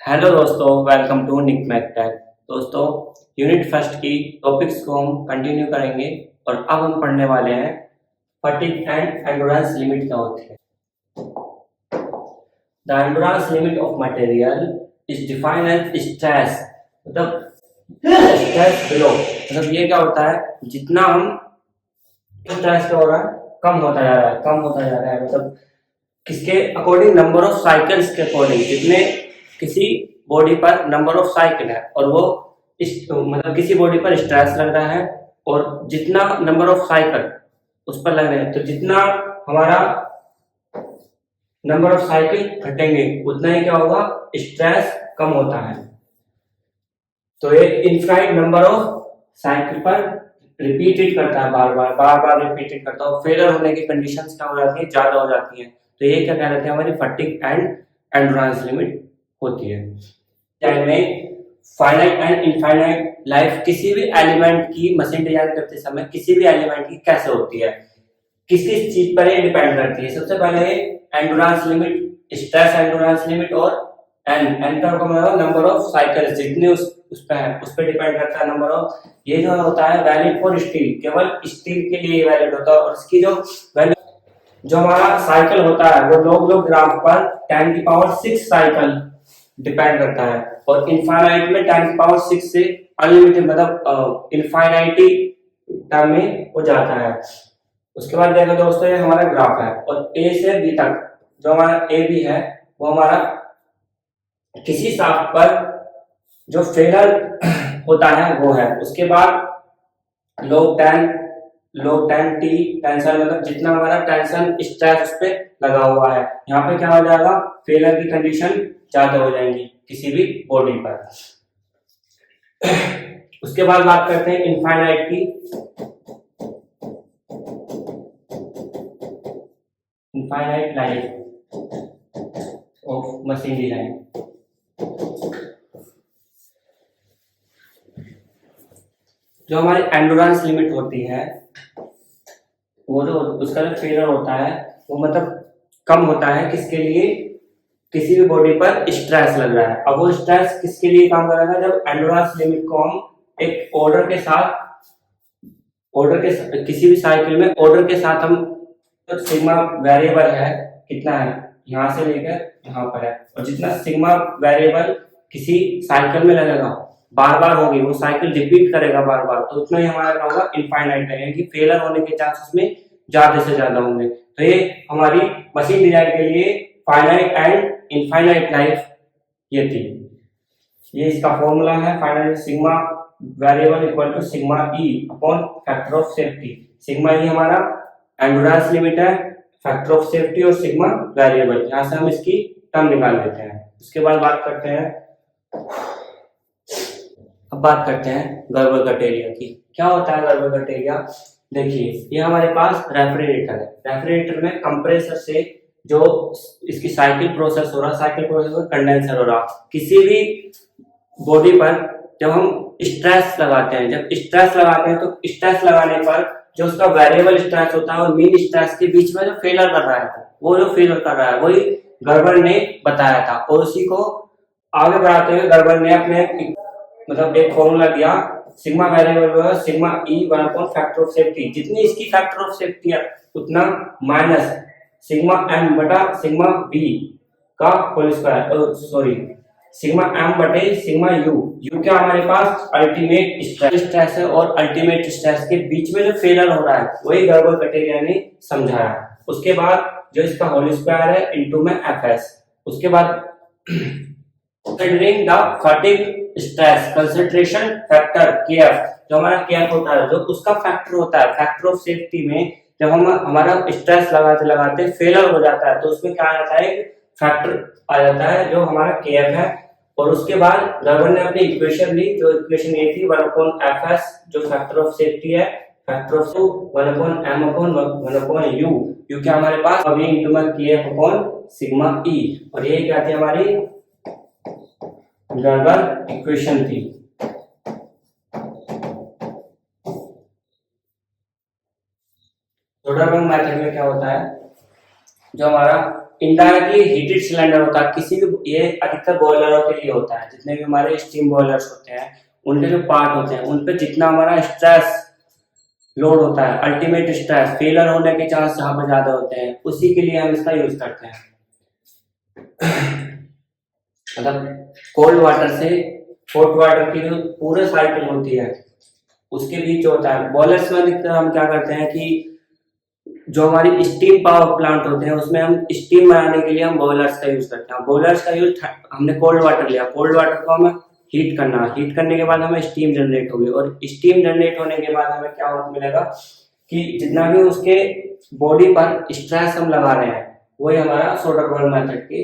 Hello दोस्तों, welcome to निक मैकटैक। दोस्तों, unit first की टॉपिक्स को हम कंटिन्यू करेंगे और अब हम पढ़ने वाले हैं फटीग एंड एंडोरेंस लिमिट क्या होती है। The endurance limit of material is defined as stress, मतलब स्ट्रेस बिलो, मतलब ये क्या होता है, जितना हम स्ट्रेस क्या हो रहा है, कम होता जा रहा है, कम होता जा रहा है, मतलब किसके अकॉर्डिंग, नंबर ऑफ साइकिल्स के अकॉर्डिंग, जितने किसी बॉडी पर नंबर ऑफ साइकिल है और वो मतलब किसी बॉडी पर स्ट्रेस लग रहा है और जितना नंबर ऑफ साइकिल उस पर लग रहे हैं, तो जितना हमारा नंबर ऑफ साइकिल घटेंगे उतना ही क्या होगा, स्ट्रेस कम होता है। तो ये इनफाइनाइट नंबर ऑफ साइकिल पर रिपीटेड करता है, बार बार रिपीटेड करता है, फेलर होने की कंडीशंस क्या हो जाती है, ज्यादा हो जाती है। तो ये क्या कहते हैं, हमारी फटीग एंड एंडोरेंस लिमिट होती है। टाइम में फाइनाइट एंड इनफाइनाइट लाइफ किसी भी एलिमेंट की मशीन डिजाइन करते समय किसी भी एलिमेंट की कैसे होती है, किस किस चीज पर ये डिपेंड करती है। सबसे पहले endurance limit, stress endurance limit और एन का मतलब नंबर ऑफ साइकिल्स जितने उस पे है, उस पे डिपेंड करता है नंबर ऑफ। ये जो होता है वैलिड फॉर स्टील, केवल स्टील के लिए वैलिड होता है। और इसकी जो वैल्यू, जो हमारा साइकिल होता है वो लोग ग्राम पर 10 की पावर 6 साइकिल डिपेंड करता है। और इनफाइनाइट में 10 की पावर 6 से अनलिमिटेड, मतलब इनफाइनाइटी टर्म में हो जाता है। उसके बाद देखो दोस्तों, ये हमारा ग्राफ है और ए से बी तक जो हमारा ए बी है वो हमारा किसी शाफ्ट पर जो फेलर होता है वो है। उसके बाद लोग 10 टी टेंशन, मतलब जितना हमारा टेंशन स्ट्रेस उस पे लगा हुआ है, यहाँ पे क्या हो जाएगा, फेलर की कंडीशन ज्यादा हो जाएंगी किसी भी बॉडी पर। उसके बाद बात करते हैं इनफाइनाइट की। Infinite life of machine design, जो हमारी एंडोरेंस लिमिट होती है वो जो उसका जो फेलर होता है वो मतलब कम होता है किसके लिए, किसी भी बॉडी पर स्ट्रेस लग रहा है। अब वो स्ट्रेस किसके लिए काम कर रहा है, जब एंडोरेंस लिमिट को हम एक ऑर्डर के साथ, किसी भी साइकिल में ऑर्डर के साथ हम, तो सिग्मा वेरिएबल है कितना है, यहाँ से लेकर यहाँ पर है, और जितना सिग्मा वेरिएबल किसी साइकिल में लगेगा, बार बार होगी वो साइकिल रिपीट करेगा बार बार, तो उतना ही हमारा क्या होगा, इनफाइनाइट है, कि फेलर होने के चांसेस में ज्यादा से ज्यादा होंगे। तो ये हमारी मशीन डिजाइन के लिए फाइनाइट एंड इनफाइनाइट लाइफ ये थी। ये इसका फॉर्मूला है, finite sigma variable equal to sigma E upon factor of safety. Sigma E हमारा एंडोरेंस लिमिट है, फैक्टर ऑफ सेफ्टी और सिग्मा वेरिएबल, यहाँ से हम इसकी टर्म निकाल लेते हैं। उसके बाद बात करते हैं, अब बात करते हैं गर्बर कट एरिया की। क्या होता है गर्बर कट एरिया, देखिए ये हमारे पास रेफ्रिजरेटर है, रेफ्रिजरेटर में कंप्रेसर से जो इसकी साइकिल प्रोसेस हो रहा, साइकिल प्रोसेस में कंडेंसर हो रहा, किसी भी बॉडी पर जब हम स्ट्रेस लगाते हैं, जब स्ट्रेस लगाते हैं तो स्ट्रेस लगाने पर जो उसका वेरिएबल स्ट्रेस होता है और मीन स्ट्रेस के बीच में जो फेलर कर रहा है, वो जो फेलर कर रहा है वही गर्बर ने बताया था। और उसी को आगे बढ़ाते हुए गर्बर ने अपने मतलब एक फॉर्मूला दिया, sigma variable sigma E 1 factor of safety, जितनी इसकी फैक्टर ऑफ सेफ्टी है उतना माइनस सिग्मा एम बटा सिग्मा बी का whole square, sorry sigma M बटे सिग्मा यू। यू क्या हमारे पास अल्टीमेट स्ट्रेस है और अल्टीमेट स्ट्रेस के बीच में जो फेलर हो रहा है वही गर्बर कट एरिया ने समझाया। उसके बाद जो इसका होल स्क्वायर है इनटू में एफएस। उसके बाद considering the fatigue stress concentration factor KF, जो हमारा केएफ होता है जो उसका फैक्टर होता है, फैक्टर ऑफ सेफ्टी में जब हम हमारा स्ट्रेस लगाते लगाते फेलर हो जाता है तो उसमें क्या आ जाता है, फैक्टर आ जाता है जो हमारा केएफ है। और उसके बाद गर्बर ने अपनी इक्वेशन ली, जो इक्वेशन ये थी 1/fs, जो फैक्टर ऑफ सेफ्टी है, फैक्टर ऑफ 1/m/1/u, यू क्या हमारे पास अभी इनटू में केएफ अपॉन सिग्मा ई, और ये क्या थी हमारी गर्बर इक्वेशन थी। सोडरबर्ग मेथड में क्या होता है, जो हमारा इनडायरेक्टली हीटेड सिलेंडर होता है किसी भी, ये अधिकतर बॉयलरों के लिए होता है, जितने भी हमारे स्टीम बॉयलर्स होते हैं उनके जो पार्ट होते हैं उन पे जितना हमारा स्ट्रेस लोड होता है, अल्टीमेट स्ट्रेस, फेलर होने के चांस जहां पर ज्यादा होते हैं, उसी के लिए हम इसका यूज करते हैं। मतलब कोल्ड वाटर से हॉट वाटर की जो पूरे साइकिल होती है उसके बीच होता है। बॉयलर्स में अधिकतर हम क्या करते हैं कि जो हमारी स्टीम पावर प्लांट होते हैं उसमें हम स्टीम बनाने के लिए हम बॉयलर्स का यूज करते हैं। बॉयलर्स का यूज, हमने कोल्ड वाटर लिया, कोल्ड वाटर को हमें हीट करना, हीट करने के बाद हमें स्टीम जनरेट होगी, और स्टीम जनरेट होने के बाद हमें क्या मिलेगा कि जितना भी उसके बॉडी पर स्ट्रेस हम लगा रहे हैं वही हमारा सोडरबर्ग मेथड के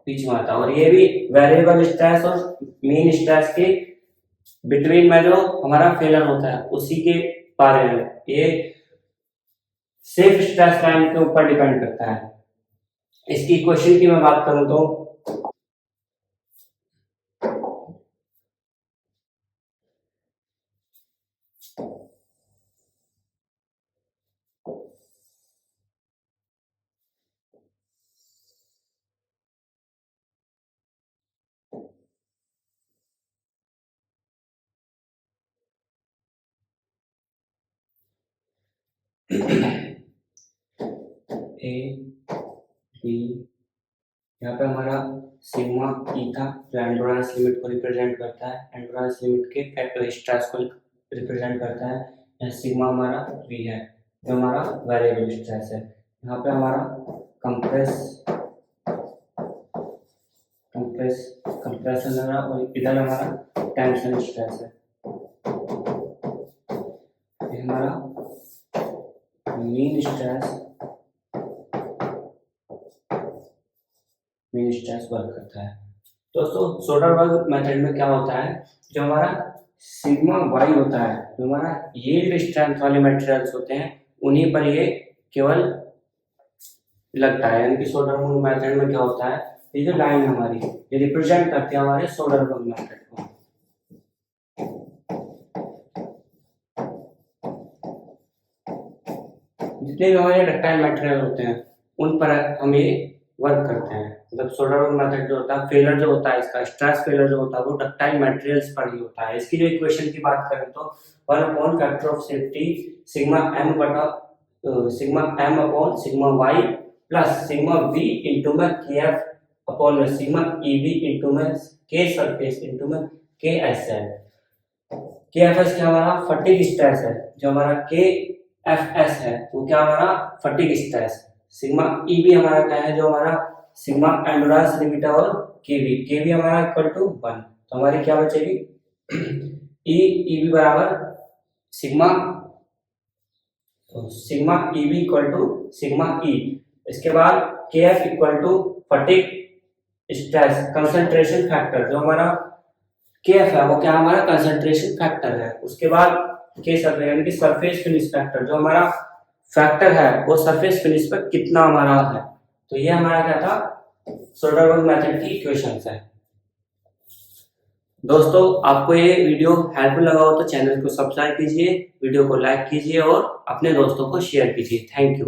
बीच में आता है। और ये भी वेरिएबल स्ट्रेस और मीन स्ट्रेस के बिटवीन में जो हमारा फेलर होता है उसी के बारे में, ये सेफ स्ट्रेस लाइन के ऊपर डिपेंड करता है। इसकी इक्वेशन की मैं बात करूं तो ए बी, यहाँ पे हमारा सिग्मा ई था जो एंडोरेंस लिमिट को रिप्रेजेंट करता है, एंडोरेंस लिमिट के स्ट्रेस को रिप्रेजेंट करता है। यहाँ सिग्मा हमारा वी है जो हमारा वेरिएबल स्ट्रेस है। यहाँ पे हमारा कंप्रेशन है और इधर हमारा टेंशन स्ट्रेस है। ये हमारा मीन स्ट्रेस वर्क करता है। दोस्तों सोडरबर्ग मेथड में क्या होता है, जो हमारा सिग्मा वाई होता है, जो हमारा यील्ड स्ट्रेंथ वाले मटेरियल्स होते हैं उन्हीं पर ये केवल लगता है। यानी कि सोडरबर्ग मेथड में क्या होता है, ये जो लाइन हमारी ये रिप्रेजेंट करती है हमारे सोडरबर्ग मेथड को। जितने भी हमारे डक्टाइल मटेरियल होते हैं उन पर हम ये वर्क करते हैं। मतलब सोडरबर्ग मेथड जो होता है, फेलर जो होता है इसका, स्ट्रेस फेलर जो होता है वो डक्टाइल मटेरियल्स पर ही होता है। इसकी जो इक्वेशन की बात करें तो 1 upon factor of safety sigma m upon sigma y plus sigma v into में kf upon sigma eb into में k सरफेस इंटू में ksl। kfs क्या हमारा फटीग स्ट्रेस है, जो हमारा kfs है वो क्या हमारा फटीग स्ट्रेस। सिग्मा ईबी हमारा क्या है, जो हमारा सिग्मा एंडोरेंस लिमिट है, और केवी हमारा इक्वल टू 1, तो हमारी क्या बचेगी ईबी बराबर sigma EB equal to sigma E. इसके बाद KF equal to fatigue stress concentration factor, जो हमारा केएफ है वो क्या हमारा कंसंट्रेशन फैक्टर है। उसके बाद के सरफेस यानी कि सरफेस फिनिश फैक्टर, जो हमारा फैक्टर है वो सरफेस फिनिश पर कितना हमारा है। तो ये हमारा क्या था, सोडरबर्ग मेथड की इक्वेशंस है। दोस्तों आपको ये वीडियो हेल्पफुल लगा हो तो चैनल को सब्सक्राइब कीजिए, वीडियो को लाइक कीजिए और अपने दोस्तों को शेयर कीजिए। Thank you.